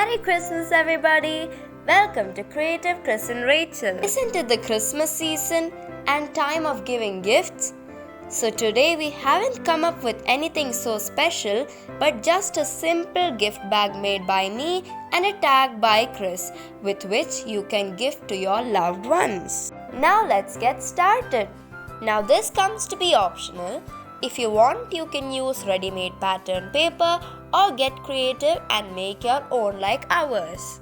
Merry Christmas, everybody! Welcome to Creative Chris and Rachel. Isn't it the Christmas season and time of giving gifts? So, today we haven't come up with anything so special but just a simple gift bag made by me and a tag by Chris with which you can gift to your loved ones. Now, let's get started. Now, this comes to be optional. If you want, you can use ready-made pattern paper or get creative and make your own like ours.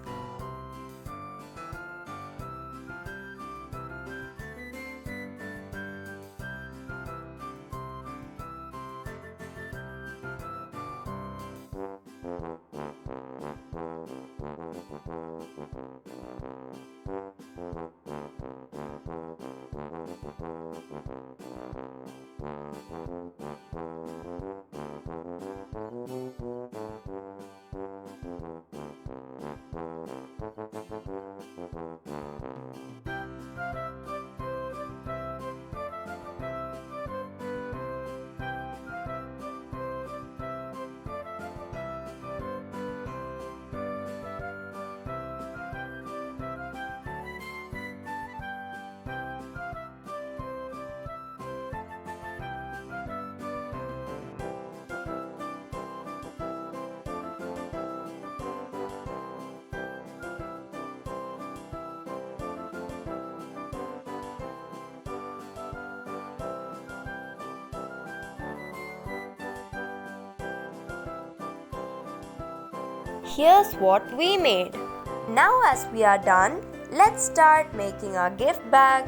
Here's what we made. Now as we are done, let's start making our gift bag.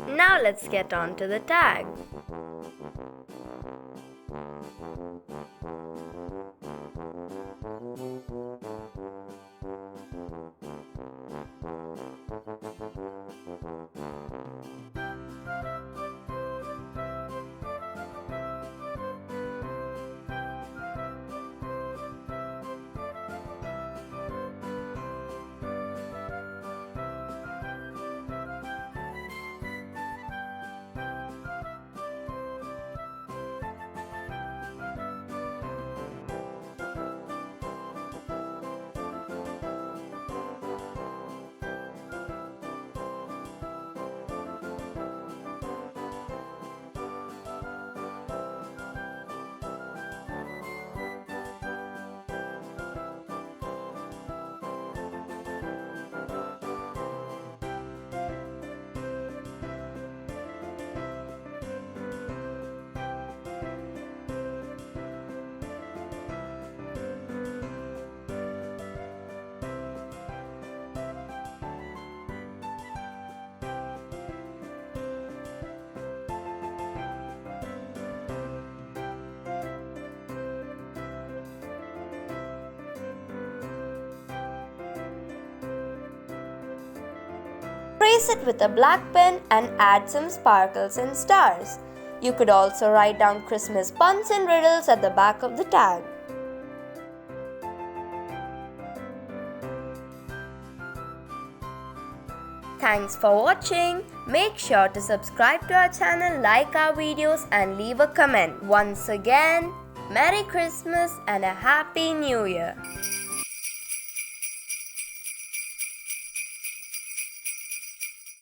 Now let's get on to the tag. Trace it with a black pen and add some sparkles and stars. You could also write down Christmas puns and riddles at the back of the tag. Thanks for watching. Make sure to subscribe to our channel, like our videos and leave a comment. Once again, Merry Christmas and a Happy New Year.